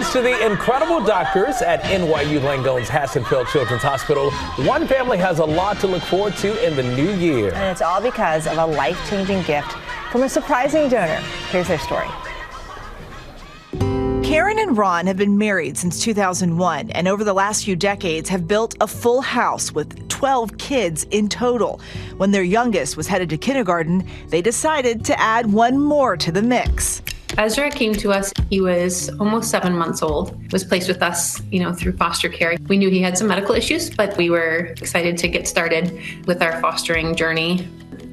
Thanks to the incredible doctors at NYU Langone's Hassenfeld Children's Hospital, one family has a lot to look forward to in the new year. And it's all because of a life-changing gift from a surprising donor. Here's their story. Karen and Ron have been married since 2001 and over the last few decades have built a full house with 12 kids in total. When their youngest was headed to kindergarten, they decided to add one more to the mix. Ezra came to us, he was almost 7 months old, was placed with us, through foster care. We knew he had some medical issues, but we were excited to get started with our fostering journey.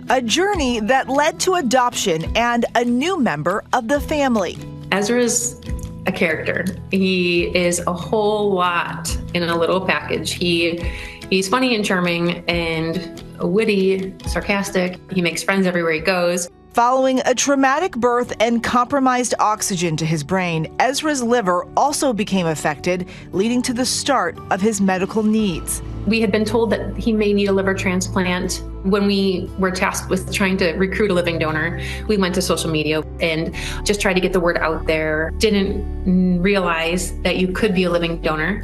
A journey that led to adoption and a new member of the family. Ezra's a character. He is a whole lot in a little package. He's funny and charming and witty, sarcastic. He makes friends everywhere he goes. Following a traumatic birth and compromised oxygen to his brain, Ezra's liver also became affected, leading to the start of his medical needs. We had been told that he may need a liver transplant. When we were tasked with trying to recruit a living donor, we went to social media and just tried to get the word out there. Didn't realize that you could be a living donor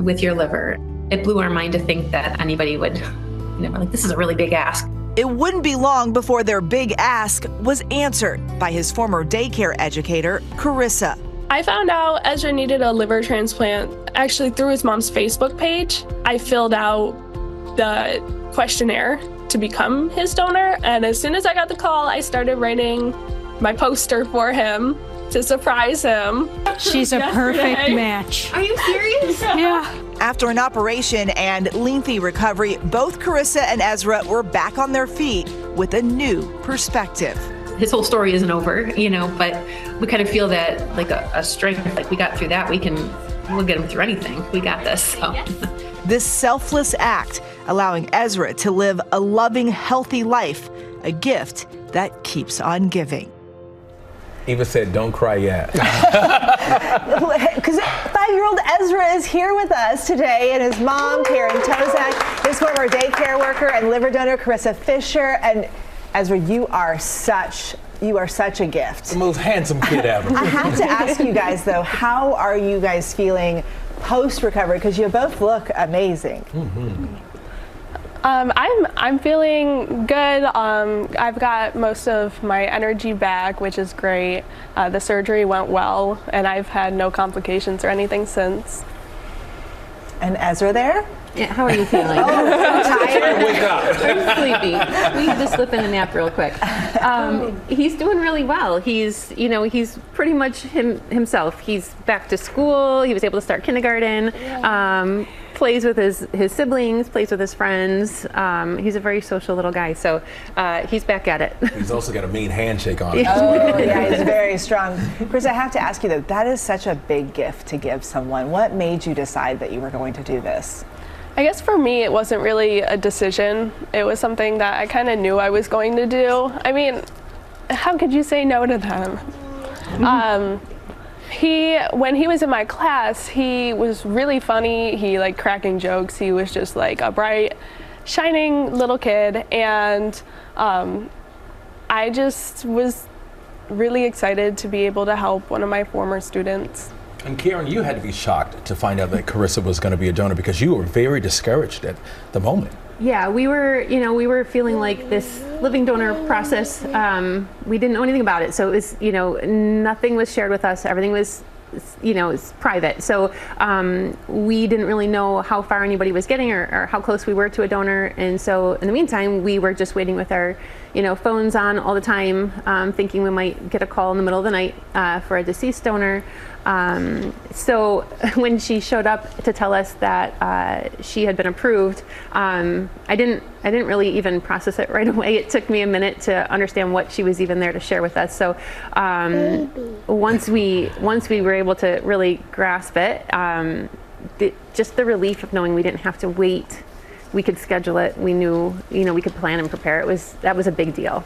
with your liver. It blew our mind to think that anybody would, this is a really big ask. It wouldn't be long before their big ask was answered by his former daycare educator, Carissa. I found out Ezra needed a liver transplant actually through his mom's Facebook page. I filled out the questionnaire to become his donor, and as soon as I got the call, I started writing my poster for him to surprise him. She's a perfect match. Are you serious? Yeah. After an operation and lengthy recovery, both Carissa and Ezra were back on their feet with a new perspective. His whole story isn't over, but we kind of feel that like a strength, like we got through that, we'll get him through anything. We got this. So. Yes. This selfless act allowing Ezra to live a loving, healthy life, a gift that keeps on giving. Eva said, don't cry yet. Because 5-year-old Ezra is here with us today, and his mom, Karen Tozak, his former daycare worker and liver donor, Carissa Fisher. And Ezra, you are such a gift. The most handsome kid ever. I have to ask you guys, though, how are you guys feeling post-recovery? Because you both look amazing. Mm-hmm. I'm feeling good. I've got most of my energy back, which is great. The surgery went well, and I've had no complications or anything since. And Ezra there? Yeah, how are you feeling? I'm tired. Wake up. Are you sleepy? We need to slip in a nap real quick. He's doing really well. He's pretty much himself. He's back to school. He was able to start kindergarten. Yeah. Plays with his siblings, plays with his friends. He's a very social little guy, so he's back at it. He's also got a mean handshake on him. Oh, yeah, he's very strong. Chris, I have to ask you, though, that is such a big gift to give someone. What made you decide that you were going to do this? I guess for me, it wasn't really a decision. It was something that I kind of knew I was going to do. I mean, how could you say no to them? Mm-hmm. When he was in my class, he was really funny. He liked cracking jokes. He was just like a bright, shining little kid. And I just was really excited to be able to help one of my former students. And Karen, you had to be shocked to find out that Carissa was going to be a donor because you were very discouraged at the moment. Yeah, we were feeling like this living donor process, we didn't know anything about it. So it was, nothing was shared with us. Everything was, it's private. So we didn't really know how far anybody was getting or how close we were to a donor. And so in the meantime, we were just waiting with our, phones on all the time, thinking we might get a call in the middle of the night for a deceased donor. So when she showed up to tell us that she had been approved, I didn't really even process it right away. It took me a minute to understand what she was even there to share with us. So once we were able to really grasp it, just the relief of knowing we didn't have to wait. We could schedule it. We knew, we could plan and prepare. That was a big deal.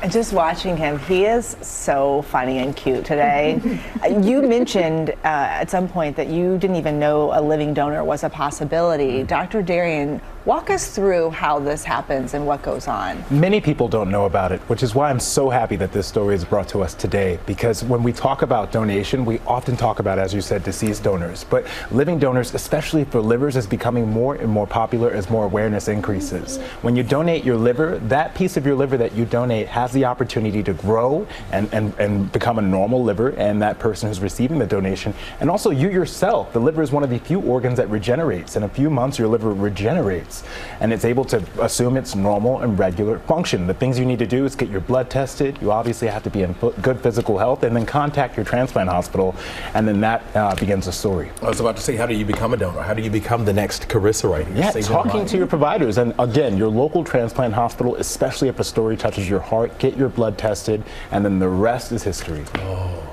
And just watching him, he is so funny and cute today. You mentioned at some point that you didn't even know a living donor was a possibility. Dr. Darian, walk us through how this happens and what goes on. Many people don't know about it, which is why I'm so happy that this story is brought to us today, because when we talk about donation, we often talk about, as you said, deceased donors. But living donors, especially for livers, is becoming more and more popular as more awareness increases. When you donate your liver, that piece of your liver that you donate has the opportunity to grow and become a normal liver, and that person who's receiving the donation, and also you yourself. The liver is one of the few organs that regenerates. In a few months, your liver regenerates, and it's able to assume its normal and regular function. The things you need to do is get your blood tested. You obviously have to be in good physical health, and then contact your transplant hospital, and then that begins the story. I was about to say, how do you become a donor? How do you become the next Carissa right here? Yeah, Say talking to your providers, and again, your local transplant hospital, especially if a story touches your heart, get your blood tested, and then the rest is history.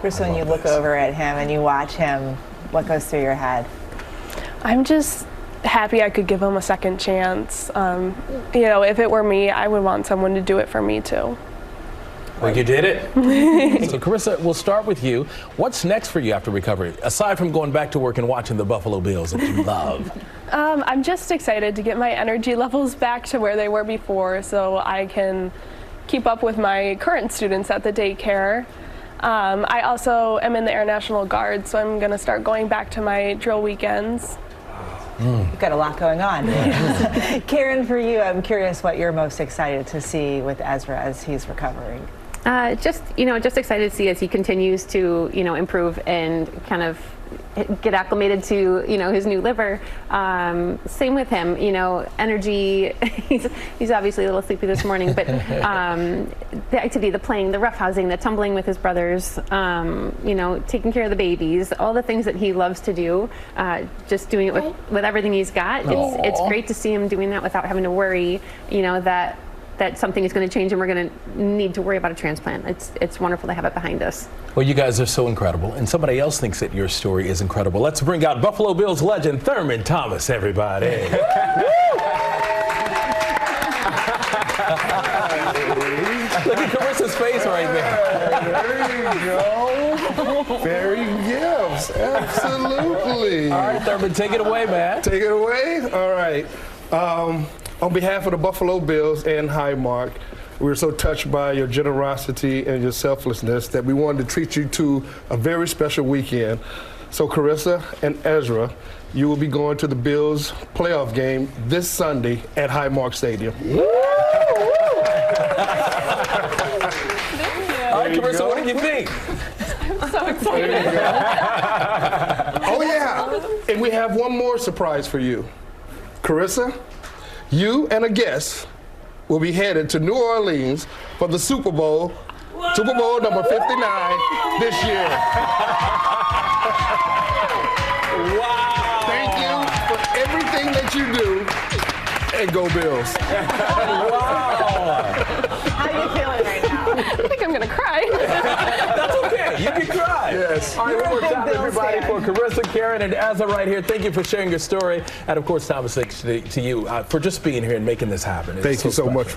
Chris, when you look over at him and you watch him, what goes through your head? I'm just happy I could give him a second chance. You know, if it were me, I would want someone to do it for me too. Well, you did it. So, Carissa, we'll start with you. What's next for you after recovery, aside from going back to work and watching the Buffalo Bills that you love? I'm just excited to get my energy levels back to where they were before, so I can keep up with my current students at the daycare. I also am in the Air National Guard, so I'm going to start going back to my drill weekends. You've got a lot going on. Karen, for you, I'm curious what you're most excited to see with Ezra as he's recovering. Just excited to see as he continues to, improve and kind of get acclimated to, his new liver. Same with him, energy. He's obviously a little sleepy this morning, but the activity, the playing, the roughhousing, the tumbling with his brothers, taking care of the babies, all the things that he loves to do, just doing it with everything he's got. It's great to see him doing that without having to worry, that something is going to change and we're going to need to worry about a transplant. It's wonderful to have it behind us. Well, you guys are so incredible, and somebody else thinks that your story is incredible. Let's bring out Buffalo Bills legend Thurman Thomas, everybody. Look at Carissa's face right there. There you go. Very gifts, absolutely. All right, Thurman, take it away, man. Take it away? All right. On behalf of the Buffalo Bills and Highmark, we're so touched by your generosity and your selflessness that we wanted to treat you to a very special weekend. So Carissa and Ezra, you will be going to the Bills playoff game this Sunday at Highmark Stadium. All right, Carissa, what do you think? I'm so excited. Oh yeah, and we have one more surprise for you. Carissa, you and a guest will be headed to New Orleans for the Super Bowl number 59 this year. Wow. Thank you for everything that you do, and go Bills. Wow. How are you feeling right now? I think I'm going to cry. That's okay. You can cry. Yes. All right, one more time, Bills everybody, fan. for Carissa, Karen, and Ezra right here. Thank you for sharing your story. And, of course, Thomas, thanks to you for just being here and making this happen. It's Thank you so special. much.